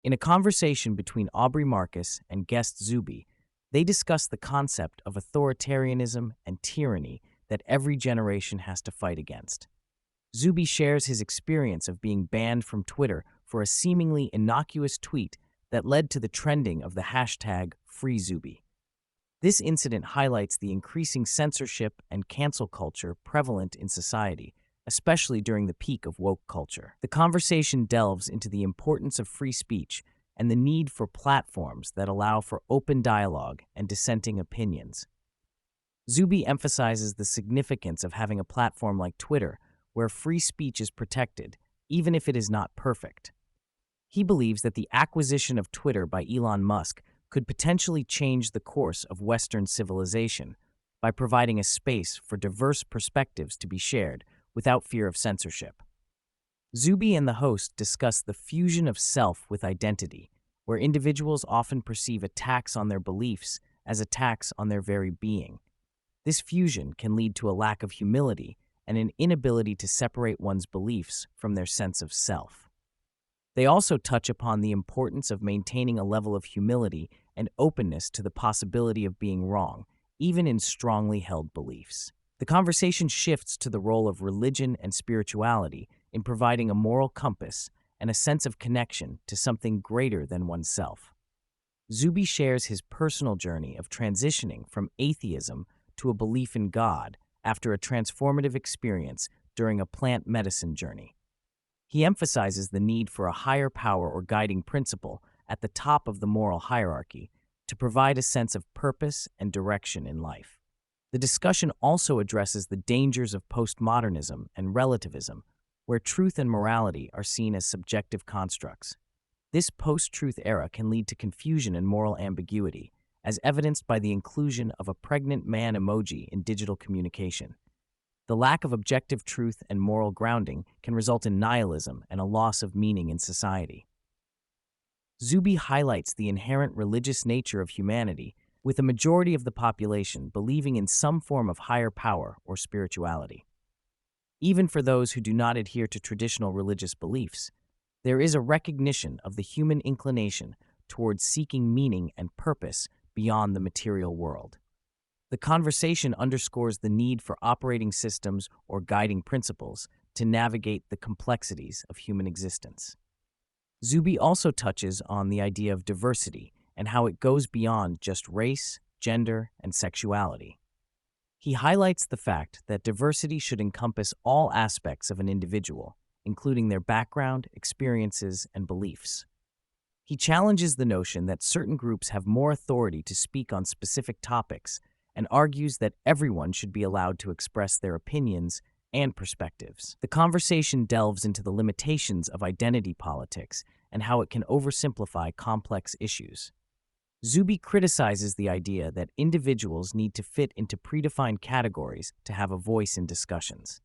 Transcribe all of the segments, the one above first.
In a conversation between Aubrey Marcus and guest Zuby, they discuss the concept of authoritarianism and tyranny that every generation has to fight against. Zuby shares his experience of being banned from Twitter for a seemingly innocuous tweet that led to the trending of the hashtag #FreeZuby. This incident highlights the increasing censorship and cancel culture prevalent in society, especially during the peak of woke culture. The conversation delves into the importance of free speech and the need for platforms that allow for open dialogue and dissenting opinions. Zuby emphasizes the significance of having a platform like Twitter where free speech is protected, even if it is not perfect. He believes that the acquisition of Twitter by Elon Musk could potentially change the course of Western civilization by providing a space for diverse perspectives to be shared without fear of censorship. Zuby and the host discuss the fusion of self with identity, where individuals often perceive attacks on their beliefs as attacks on their very being. This fusion can lead to a lack of humility and an inability to separate one's beliefs from their sense of self. They also touch upon the importance of maintaining a level of humility and openness to the possibility of being wrong, even in strongly held beliefs. The conversation shifts to the role of religion and spirituality in providing a moral compass and a sense of connection to something greater than oneself. Zuby shares his personal journey of transitioning from atheism to a belief in God after a transformative experience during a plant medicine journey. He emphasizes the need for a higher power or guiding principle at the top of the moral hierarchy to provide a sense of purpose and direction in life. The discussion also addresses the dangers of postmodernism and relativism, where truth and morality are seen as subjective constructs. This post-truth era can lead to confusion and moral ambiguity, as evidenced by the inclusion of a pregnant man emoji in digital communication. The lack of objective truth and moral grounding can result in nihilism and a loss of meaning in society. Zuby highlights the inherent religious nature of humanity, with a majority of the population believing in some form of higher power or spirituality. Even for those who do not adhere to traditional religious beliefs, there is a recognition of the human inclination towards seeking meaning and purpose beyond the material world. The conversation underscores the need for operating systems or guiding principles to navigate the complexities of human existence. Zuby also touches on the idea of diversity and how it goes beyond just race, gender, and sexuality. He highlights the fact that diversity should encompass all aspects of an individual, including their background, experiences, and beliefs. He challenges the notion that certain groups have more authority to speak on specific topics and argues that everyone should be allowed to express their opinions and perspectives. The conversation delves into the limitations of identity politics and how it can oversimplify complex issues. Zuby criticizes the idea that individuals need to fit into predefined categories to have a voice in discussions.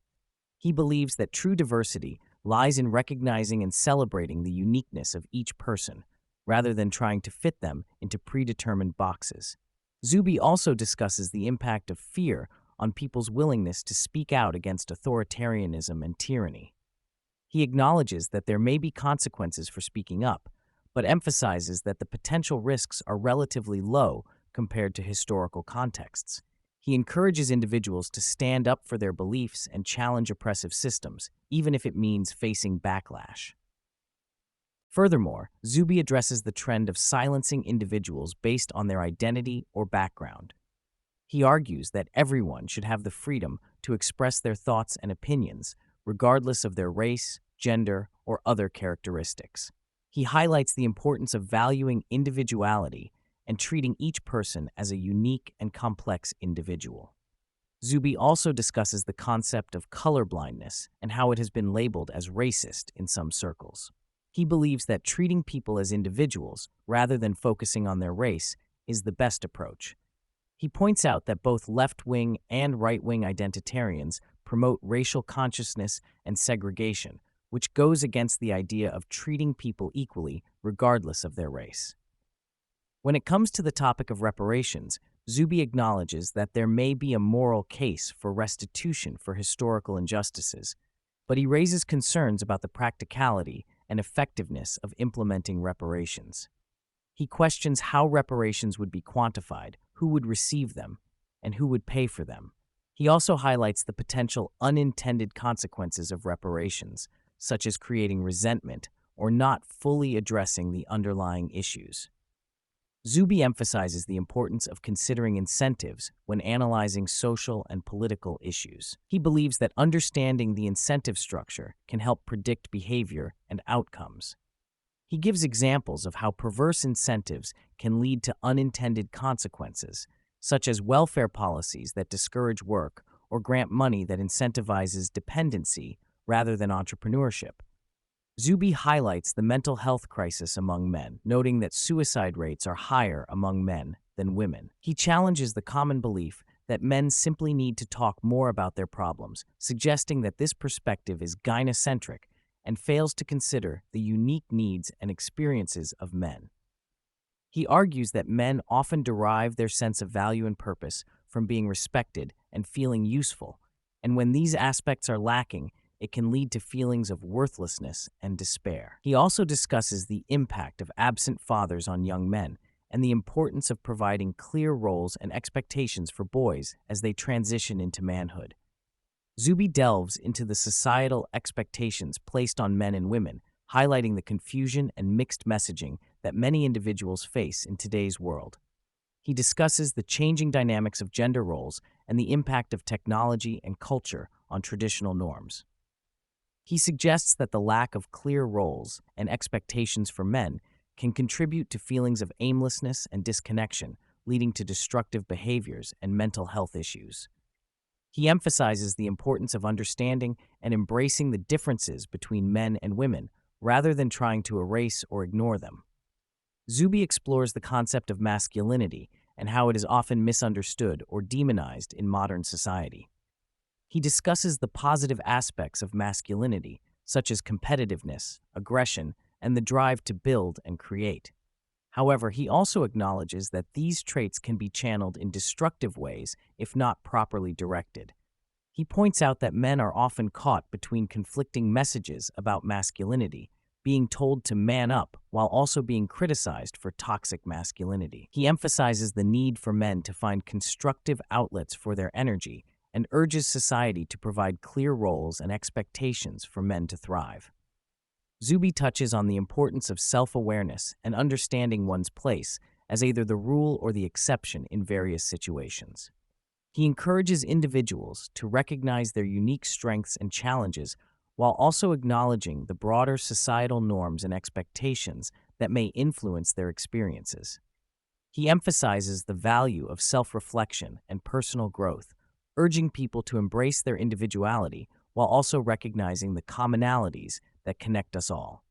He believes that true diversity lies in recognizing and celebrating the uniqueness of each person, rather than trying to fit them into predetermined boxes. Zuby also discusses the impact of fear on people's willingness to speak out against authoritarianism and tyranny. He acknowledges that there may be consequences for speaking up, but emphasizes that the potential risks are relatively low compared to historical contexts. He encourages individuals to stand up for their beliefs and challenge oppressive systems, even if it means facing backlash. Furthermore, Zuby addresses the trend of silencing individuals based on their identity or background. He argues that everyone should have the freedom to express their thoughts and opinions, regardless of their race, gender, or other characteristics. He highlights the importance of valuing individuality and treating each person as a unique and complex individual. Zuby also discusses the concept of colorblindness and how it has been labeled as racist in some circles. He believes that treating people as individuals, rather than focusing on their race, is the best approach. He points out that both left-wing and right-wing identitarians promote racial consciousness and segregation, which goes against the idea of treating people equally regardless of their race. When it comes to the topic of reparations, Zuby acknowledges that there may be a moral case for restitution for historical injustices, but he raises concerns about the practicality and effectiveness of implementing reparations. He questions how reparations would be quantified, who would receive them, and who would pay for them. He also highlights the potential unintended consequences of reparations, such as creating resentment or not fully addressing the underlying issues. Zuby emphasizes the importance of considering incentives when analyzing social and political issues. He believes that understanding the incentive structure can help predict behavior and outcomes. He gives examples of how perverse incentives can lead to unintended consequences, such as welfare policies that discourage work or grant money that incentivizes dependency rather than entrepreneurship. Zuby highlights the mental health crisis among men, noting that suicide rates are higher among men than women. He challenges the common belief that men simply need to talk more about their problems, suggesting that this perspective is gynocentric and fails to consider the unique needs and experiences of men. He argues that men often derive their sense of value and purpose from being respected and feeling useful, and when these aspects are lacking, it can lead to feelings of worthlessness and despair. He also discusses the impact of absent fathers on young men and the importance of providing clear roles and expectations for boys as they transition into manhood. Zuby delves into the societal expectations placed on men and women, highlighting the confusion and mixed messaging that many individuals face in today's world. He discusses the changing dynamics of gender roles and the impact of technology and culture on traditional norms. He suggests that the lack of clear roles and expectations for men can contribute to feelings of aimlessness and disconnection, leading to destructive behaviors and mental health issues. He emphasizes the importance of understanding and embracing the differences between men and women, rather than trying to erase or ignore them. Zuby explores the concept of masculinity and how it is often misunderstood or demonized in modern society. He discusses the positive aspects of masculinity, such as competitiveness, aggression, and the drive to build and create. However, he also acknowledges that these traits can be channeled in destructive ways if not properly directed. He points out that men are often caught between conflicting messages about masculinity, being told to man up while also being criticized for toxic masculinity. He emphasizes the need for men to find constructive outlets for their energy and urges society to provide clear roles and expectations for men to thrive. Zuby touches on the importance of self-awareness and understanding one's place as either the rule or the exception in various situations. He encourages individuals to recognize their unique strengths and challenges while also acknowledging the broader societal norms and expectations that may influence their experiences. He emphasizes the value of self-reflection and personal growth, urging people to embrace their individuality while also recognizing the commonalities that connect us all.